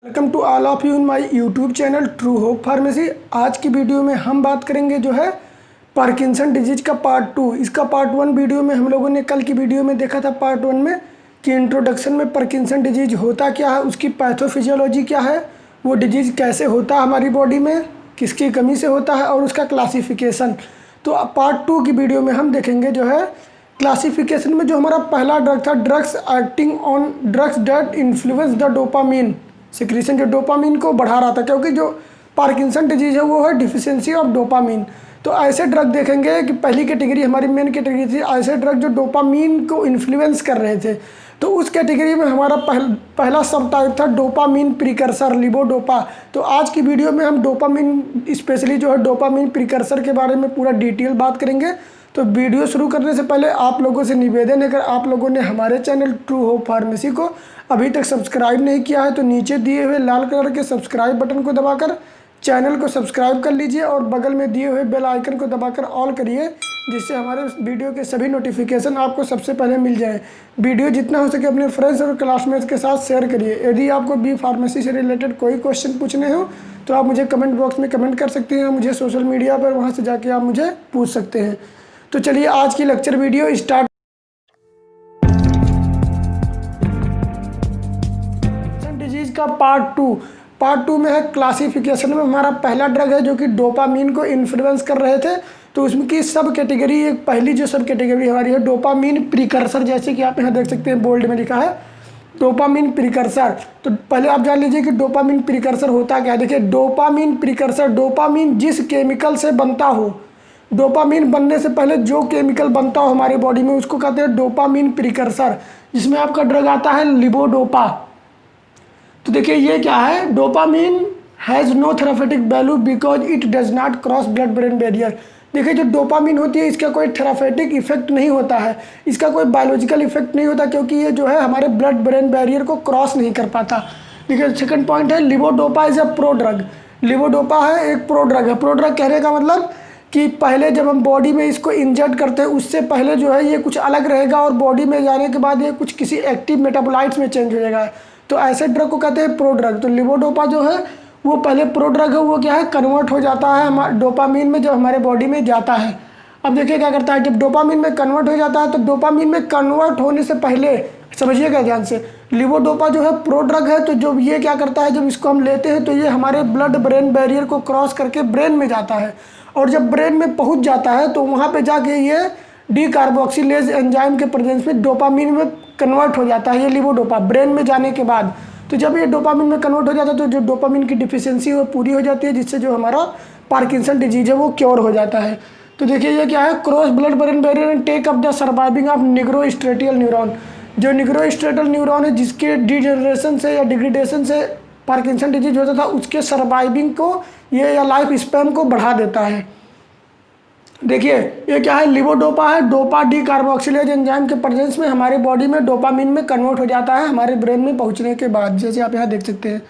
Welcome to all of you in my YouTube channel true hope pharmacy. आज की video में हम बात करेंगे जो है पार्किंसन डिजीज का पार्ट 2। इसका पार्ट 1 वीडियो में हम लोगों ने कल की वीडियो में देखा था पार्ट 1 में कि इंट्रोडक्शन में पार्किंसन डिजीज होता क्या है, उसकी पैथोफिजियोलॉजी क्या है, वो डिजीज कैसे होता है हमारी बॉडी में, किसकी कमी से होता है और उसका क्लासिफिकेशन। तो पार्ट 2 की वीडियो में हम देखेंगे जो है क्लासिफिकेशन में जो हमारा पहला ड्रग था, drugs acting on drugs that influence the dopamine secretion, जो डोपामीन को बढ़ा रहा था, क्योंकि जो पार्किंसन डिजीज है वो है डिफिशियंसी ऑफ डोपामीन। तो ऐसे ड्रग देखेंगे कि पहली कैटेगरी हमारी मेन कैटेगरी थी ऐसे ड्रग जो डोपामीन को इन्फ्लुएंस कर रहे थे। तो उस कैटेगरी में हमारा पहला सब टाइप था डोपामीन प्रिकर्सर, लिवोडोपा। तो आज की वीडियो में हम डोपामीन स्पेशली जो है डोपामीन प्रिकर्सर के बारे में पूरा डिटेल बात करेंगे। तो वीडियो शुरू करने से पहले आप लोगों से निवेदन है, अगर आप लोगों ने हमारे चैनल ट्रू होप फार्मेसी को अभी तक सब्सक्राइब नहीं किया है तो नीचे दिए हुए लाल कलर के सब्सक्राइब बटन को दबाकर चैनल को सब्सक्राइब कर लीजिए और बगल में दिए हुए बेल आइकन को दबाकर ऑल करिए, जिससे हमारे वीडियो के सभी नोटिफिकेशन आपको सबसे पहले मिल जाए। वीडियो जितना हो सके अपने फ्रेंड्स और क्लासमेट्स के साथ शेयर करिए। यदि आपको बी फार्मेसी से रिलेटेड कोई क्वेश्चन पूछने हो तो आप मुझे कमेंट बॉक्स में कमेंट कर सकते हैं, मुझे सोशल मीडिया पर वहाँ से जाके आप मुझे पूछ सकते हैं। तो चलिए आज की लेक्चर वीडियो स्टार्ट। डिजीज का पार्ट टू में है क्लासिफिकेशन में हमारा पहला ड्रग है जो कि डोपामीन को इन्फ्लुएंस कर रहे थे। तो उसमें की सब कैटेगरी, एक पहली जो सब कैटेगरी हमारी है डोपामीन प्रिकर्सर, जैसे कि आप यहाँ देख सकते हैं बोल्ड में लिखा है डोपामीन प्रिकर्सर। तो पहले आप जान लीजिए कि डोपामीन प्रिकर्सर होता क्या है। देखिए डोपामीन प्रिकर्सर, डोपामीन जिस केमिकल से बनता हो, डोपामीन बनने से पहले जो केमिकल बनता हो हमारे बॉडी में उसको कहते हैं डोपामीन प्रिकर्सर, जिसमें आपका ड्रग आता है लिवोडोपा। तो देखिए ये क्या है, dopamine has no therapeutic value because it does not cross blood brain barrier. देखिए जो डोपामीन होती है इसका कोई थेरापेटिक इफेक्ट नहीं होता है, इसका कोई बायोलॉजिकल इफेक्ट नहीं होता, क्योंकि ये जो है हमारे ब्लड ब्रेन बैरियर को क्रॉस नहीं कर पाता। देखिए सेकंड पॉइंट है levodopa is a pro drug. Levodopa है एक प्रो ड्रग है। प्रो ड्रग कहने का मतलब कि पहले जब हम बॉडी में इसको इंजेक्ट करते हैं उससे पहले जो है ये कुछ अलग रहेगा और बॉडी में जाने के बाद ये कुछ किसी एक्टिव मेटाबोलाइट्स में चेंज हो जाएगा। तो ऐसे ड्रग को कहते हैं प्रो ड्रग। तो लिवोडोपा जो है वो पहले प्रो ड्रग है, वो क्या है कन्वर्ट हो जाता है हमारे डोपामीन में जब हमारे बॉडी में जाता है। अब देखिए क्या करता है, जब डोपामीन में कन्वर्ट हो जाता है तो डोपामीन में कन्वर्ट होने से पहले समझिएगा ध्यान से, लिवोडोपा जो है प्रो ड्रग है। तो जब ये क्या करता है, जब इसको हम लेते हैं तो ये हमारे ब्लड ब्रेन बैरियर को क्रॉस करके ब्रेन में जाता है और जब ब्रेन में पहुंच जाता है तो वहाँ पे जाके ये डी कार्बोक्सिलेज एंजाइम के प्रेजेंस में डोपामीन में कन्वर्ट हो जाता है ये लिवोडोपा ब्रेन में जाने के बाद। तो जब ये डोपामीन में कन्वर्ट हो जाता है तो जो डोपामीन की डिफिशियंसी वो पूरी हो जाती है, जिससे जो हमारा पार्किंसन डिजीज है वो क्योर हो जाता है। तो देखिए ये क्या है, cross blood brain barrier and take up the surviving of nigrostriatal neuron. जो निग्रोस्ट्रेटल न्यूरॉन है जिसके डिजेनरेशन से या डिग्रेडेशन से पार्किंसन डिजीज होता था, उसके सर्वाइविंग को ये या लाइफ स्पैन को बढ़ा देता है। देखिए ये क्या है, लिवोडोपा है, डोपा डी कार्बोक्सिलेज एंजाइम के प्रेजेंस में हमारे बॉडी में डोपामीन में कन्वर्ट हो जाता है हमारे ब्रेन में पहुंचने के बाद, जैसे आप यहाँ देख सकते हैं।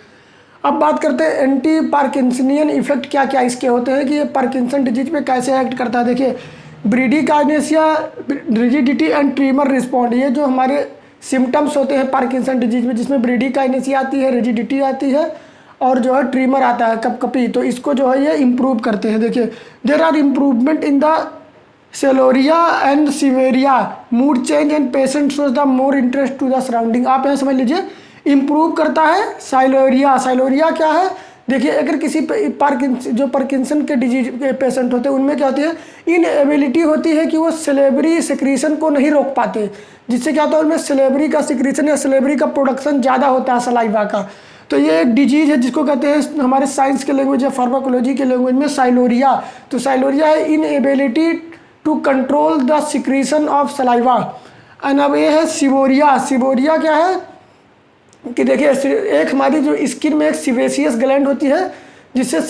अब बात करते हैं एंटी पार्किंसनियन इफेक्ट क्या क्या इसके होते हैं कि ये पार्किंसन डिजीज पे कैसे एक्ट करता है। देखिए ब्रीडिकाइनेसिया, रिजिडिटी एंड ट्रीमर रिस्पॉन्ड, ये जो हमारे सिम्टम्स होते हैं पार्किंसन डिजीज में, जिसमें ब्रीडिकाइनेसिया आती है, रिजिडिटी आती है और जो है ट्रीमर आता है कपकपी, तो इसको जो है ये इम्प्रूव करते हैं। देखिए there are improvement in the सेलोरिया एंड सिवेरिया, mood change and patient shows the more interest to the surrounding. आप यहाँ समझ लीजिए इम्प्रूव करता है साइलोरिया। साइलोरिया क्या है, देखिए अगर किसी जो पार्किंसन के डिजीज के पेशेंट होते हैं उनमें क्या होती है, इनएबिलिटी होती है कि वो सेलेबरी सिक्रीशन को नहीं रोक पाते, जिससे क्या होता है उनमें सेलेबरी का सिक्रीशन या सेलेबरी का प्रोडक्शन ज़्यादा होता है सलाइवा का। तो ये एक डिजीज है जिसको कहते हैं हमारे साइंस के लैंग्वेज या फार्माकोलॉजी के लैंग्वेज में साइलोरिया। तो साइलोरिया है inability to control the secretion of saliva. And अब ये है सिवोरिया। सिवोरिया क्या है कि देखिए एक हमारी जो स्किन में एक सिवेसियस ग्लैंड होती है जिससे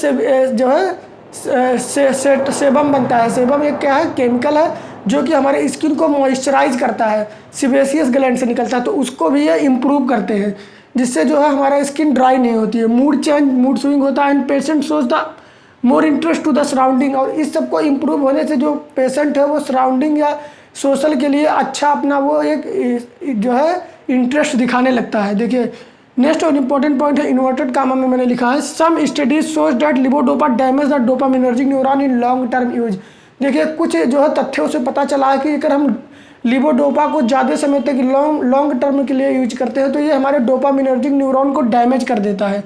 जो है सेबम बनता है। सेबम एक क्या है, केमिकल है जो कि हमारे स्किन को मॉइस्चराइज करता है, सिवेसियस ग्लैंड से निकलता है। तो उसको भी ये इम्प्रूव करते हैं, जिससे जो है हमारा स्किन ड्राई नहीं होती है, मूड चेंज, मूड स्विंग होता है and patient shows the more interest to the surrounding. और इस सब को इम्प्रूव होने से जो पेशेंट है वो सराउंडिंग या सोशल के लिए अच्छा अपना वो एक जो है इंटरेस्ट दिखाने लगता है। देखिए नेक्स्ट और इंपॉर्टेंट पॉइंट है इन्वर्टेड कामा में मैंने लिखा है some studies shows that levodopa damage the dopaminergic neuron in long term use. देखिए कुछ जो है तथ्यों से पता चला है कि अगर हम लिवोडोपा को ज़्यादा समय तक लॉन्ग टर्म के लिए यूज करते हैं तो ये हमारे डोपामिनर्जिक न्यूरॉन को डैमेज कर देता है।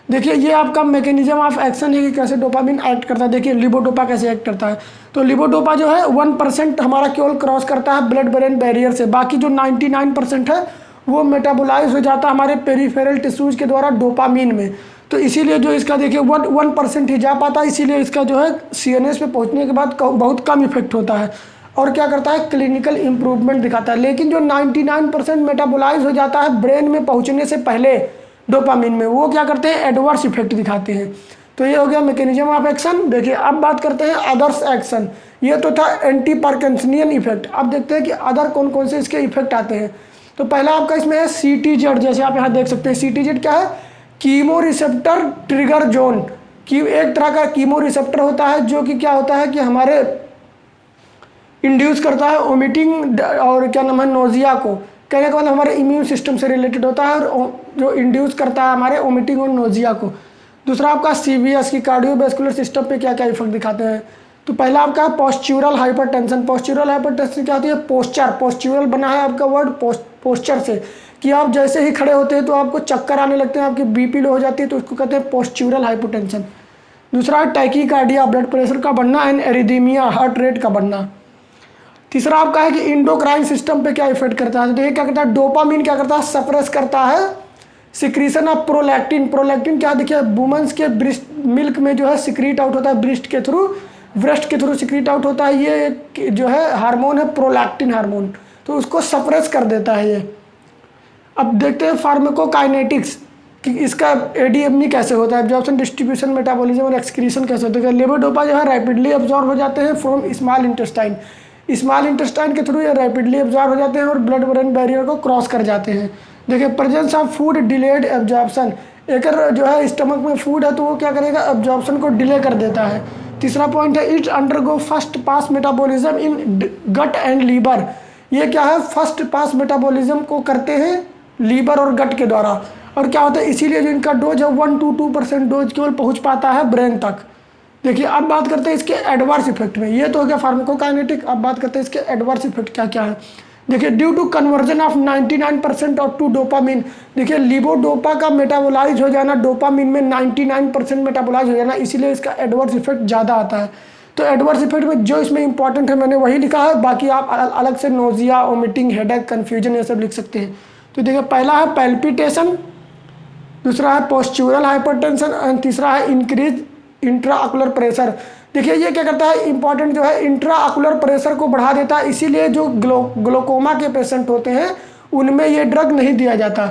देखिए ये आपका मैकेनिज्म ऑफ एक्शन है कि कैसे डोपामिन एक्ट करता है। देखिए लिवोडोपा कैसे एक्ट करता है, तो लिवोडोपा जो है 1% हमारा केवल क्रॉस करता है ब्लड ब्रेन बैरियर से, बाकी जो 99% है वो मेटाबोलाइज हो जाता है हमारे पेरिफेरल टिश्यूज के द्वारा डोपामीन में। तो इसीलिए जो इसका देखिए 1% ही जा पाता है, इसीलिए इसका जो है CNS पे पहुंचने के बाद बहुत कम इफेक्ट होता है और क्या करता है क्लिनिकल इंप्रूवमेंट दिखाता है। लेकिन जो 99% मेटाबोलाइज हो जाता है ब्रेन में पहुंचने से पहले डोपामीन में, वो क्या करते हैं एडवर्स इफेक्ट दिखाते हैं। तो ये हो गया मैकेनिज्म ऑफ एक्शन। देखिए अब बात करते हैं अदर्स एक्शन। ये तो था एंटी पार्किंसनियन इफेक्ट। अब देखते हैं कि अदर कौन कौन से इसके इफेक्ट आते हैं। तो पहला आपका इसमें है CTZ, जैसे आप यहाँ देख सकते हैं। CTZ क्या है, कीमो रिसेप्टर ट्रिगर जोन। कि एक तरह का कीमो रिसेप्टर होता है जो कि क्या होता है कि हमारे इंड्यूस करता है वोमिटिंग और क्या नाम है नोजिया को। कहने का मतलब हमारे इम्यून सिस्टम से रिलेटेड होता है और जो इंड्यूस करता है हमारे वोमिटिंग और नोजिया को। दूसरा आपका CVS की कार्डियोवैस्कुलर सिस्टम पे क्या क्या इफेक्ट दिखाते हैं। तो पहला आपका पोस्चुरल हाइपरटेंशन। पोस्चुरल हाइपरटेंशन क्या होती है, पोस्चर, पोस्चुरल बना है आपका वर्ड पोस्चर से, कि आप जैसे ही खड़े होते हैं तो आपको चक्कर आने लगते हैं, आपकी BP लो हो जाती है, तो उसको कहते हैं पोस्चुरल हाइपरटेंशन। दूसरा टैकीकार्डिया, ब्लड प्रेशर का बढ़ना एंड एरिदीमिया, हार्ट रेट का बढ़ना। तीसरा आपका है कि इंडोक्राइन सिस्टम पे क्या इफेक्ट करता है। तो देखिए क्या करता है, डोपामीन क्या करता है, सप्रेस करता है सिक्रीशन ऑफ प्रोलैक्टिन। प्रोलैक्टिन क्या देखिए वुमेन्स के ब्रेस्ट मिल्क में जो है सिक्रीट आउट होता है, ब्रेस्ट के थ्रू सिक्रीट आउट होता है। ये एक जो है हार्मोन है प्रोलैक्टिन हार्मोन, तो उसको सप्रेस कर देता है ये। अब देखते हैं फार्माकोकाइनेटिक्स कि इसका ADME कैसे होता है, एब्जॉर्प्शन, डिस्ट्रीब्यूशन, मेटाबॉलिज्म और एक्सक्रीशन कैसे होता है। लेवोडोपा जो है रैपिडली एब्जॉर्ब हो जाते हैं from small intestine. Small intestine के थ्रू ये रैपिडली एब्जॉर्ब हो जाते हैं और ब्लड ब्रेन बैरियर को क्रॉस कर जाते हैं। देखिए presence of food delayed absorption. एक जो है स्टमक में फूड है तो वो क्या करेगा, एब्जॉर्प्शन को डिले कर देता है। तीसरा पॉइंट है it undergo first pass metabolism in gut and liver. ये क्या है, फर्स्ट पास मेटाबॉलिज्म को करते हैं लीवर और गट के द्वारा। और क्या होता है, इसीलिए जो इनका डोज है 1 to 2% डोज केवल पहुंच पाता है ब्रेन तक। देखिए अब बात करते हैं इसके एडवर्स इफेक्ट में। ये तो हो गया फार्माकोकाइनेटिक। अब बात करते हैं इसके एडवर्स इफेक्ट क्या क्या है। देखिए due to conversion of 99% of to dopamine. देखिए लिवोडोपा का मेटाबोलाइज हो जाना डोपामीन में 99% मेटाबोलाइज हो जाना, इसीलिए इसका एडवर्स इफेक्ट ज़्यादा आता है। तो एडवर्स इफेक्ट में जो इसमें इंपॉर्टेंट है मैंने वही लिखा है, बाकी आप अलग से नोजिया, वोमिटिंग, हेडेक, कन्फ्यूजन ये सब लिख सकते हैं। तो देखिए पहला है पैल्पिटेशन, दूसरा है पोस्चुरल हाइपरटेंशन एंड तीसरा है इंक्रीज इंट्राऑकुलर प्रेशर। देखिए ये क्या करता है, इंपॉर्टेंट जो है इंट्राऑकुलर प्रेशर को बढ़ा देता है, इसीलिए जो ग्लोकोमा के पेशेंट होते हैं उनमें ये ड्रग नहीं दिया जाता।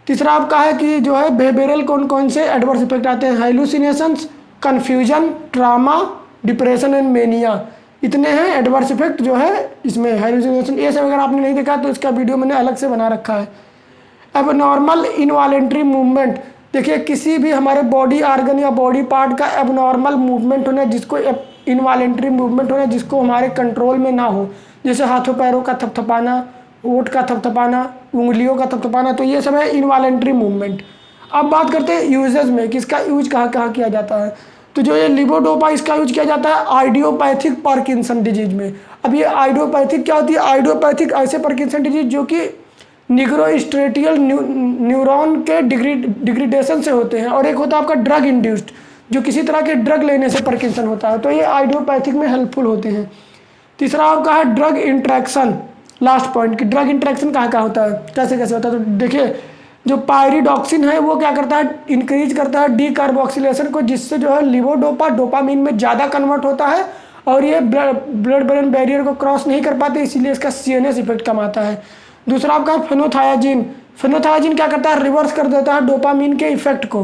तीसरा आपका है कि जो है बिहेवियरल कौन कौन से एडवर्स इफेक्ट आते हैं, hallucinations, confusion, trauma, depression and mania. इतने हैं एडवर्स इफेक्ट जो है इसमें। हेलुसिनेशन ये सब अगर आपने नहीं देखा तो इसका वीडियो मैंने अलग से बना रखा है। अब नॉर्मल इनवॉलेंट्री मूवमेंट। देखिए किसी भी हमारे बॉडी आर्गन या बॉडी पार्ट का एबनॉर्मल मूवमेंट होना, जिसको इनवॉलेंट्री मूवमेंट होना जिसको हमारे कंट्रोल में ना हो, जैसे हाथों पैरों का थपथपाना, ओठ का थपथपाना, उंगलियों का थपथपाना, तो ये सब है इनवॉलेंट्री मूवमेंट। अब बात करते हैं यूजेस में कि इसका यूज कहाँ कहाँ किया जाता है। तो जो ये लिवोडोपा इसका यूज किया जाता है आइडियोपैथिक पार्किंसन डिजीज में। अब ये आइडियोपैथिक क्या होती है, आइडियोपैथिक ऐसे पार्किंसन डिजीज जो कि निग्रोस्ट्रेटियल न्यूरॉन के डिग्रेडेशन से होते हैं, और एक होता है आपका ड्रग इंड्यूस्ड जो किसी तरह के ड्रग लेने से पार्किंसन होता है, तो ये आइडियोपैथिक में हेल्पफुल होते हैं। तीसरा आपका है ड्रग इंट्रैक्शन, लास्ट पॉइंट कि ड्रग इंट्रैक्शन कहाँ कहाँ होता है, कैसे कैसे होता है। तो देखिए जो पायरिडॉक्सिन है वो क्या करता है, इंक्रीज करता है डीकार्बोक्सिलेशन को, जिससे जो है लिवोडोपा डोपामीन में ज़्यादा कन्वर्ट होता है और ये ब्लड ब्रेन बैरियर को क्रॉस नहीं कर पाते, इसीलिए इसका CNS इफेक्ट कम आता है। दूसरा आपका फेनोथायाजिन। फेनोथायाजिन क्या करता है, रिवर्स कर देता है डोपामीन के इफेक्ट को।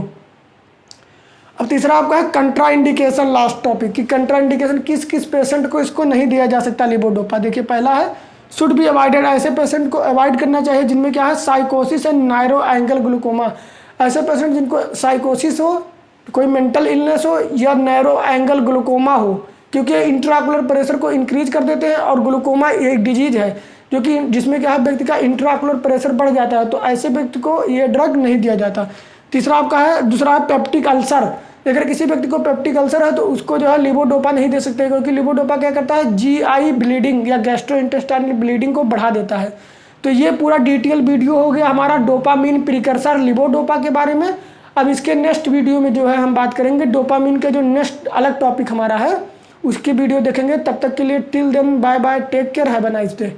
अब तीसरा आपका है कंट्राइंडिकेशन, लास्ट टॉपिक कि कंट्राइंडिकेशन किस किस पेशेंट को इसको नहीं दिया जा सकता लिवोडोपा। देखिए पहला है शुड बी अवॉइडेड, ऐसे पेशेंट को अवॉइड करना चाहिए जिनमें क्या है साइकोसिस एंड नायरो एंगल ग्लूकोमा। ऐसे पेशेंट जिनको साइकोसिस हो, कोई मेंटल इलनेस हो या नैरो एंगल ग्लूकोमा हो, क्योंकि इंट्राऑकुलर प्रेशर को इंक्रीज कर देते हैं और ग्लूकोमा एक डिजीज है जो कि जिसमें क्या है व्यक्ति का इंट्राऑक्यूलर प्रेशर बढ़ जाता है, तो ऐसे व्यक्ति को ये ड्रग नहीं दिया जाता। तीसरा आपका है, दूसरा है पेप्टिक अल्सर। अगर किसी व्यक्ति को पेप्टिक अल्सर है तो उसको जो है लिवोडोपा नहीं दे सकते, क्योंकि लिवोडोपा क्या करता है, जीआई ब्लीडिंग या गैस्ट्रोइंटेस्टाइनल ब्लीडिंग को बढ़ा देता है। तो ये पूरा डिटेल वीडियो हो गया हमारा डोपामीन प्रिकर्सर लिवोडोपा के बारे में। अब इसके नेक्स्ट वीडियो में जो है हम बात करेंगे डोपामीन के जो नेक्स्ट अलग टॉपिक हमारा है उसकी वीडियो देखेंगे। तब तक के लिए till then bye bye, take care, have a nice day.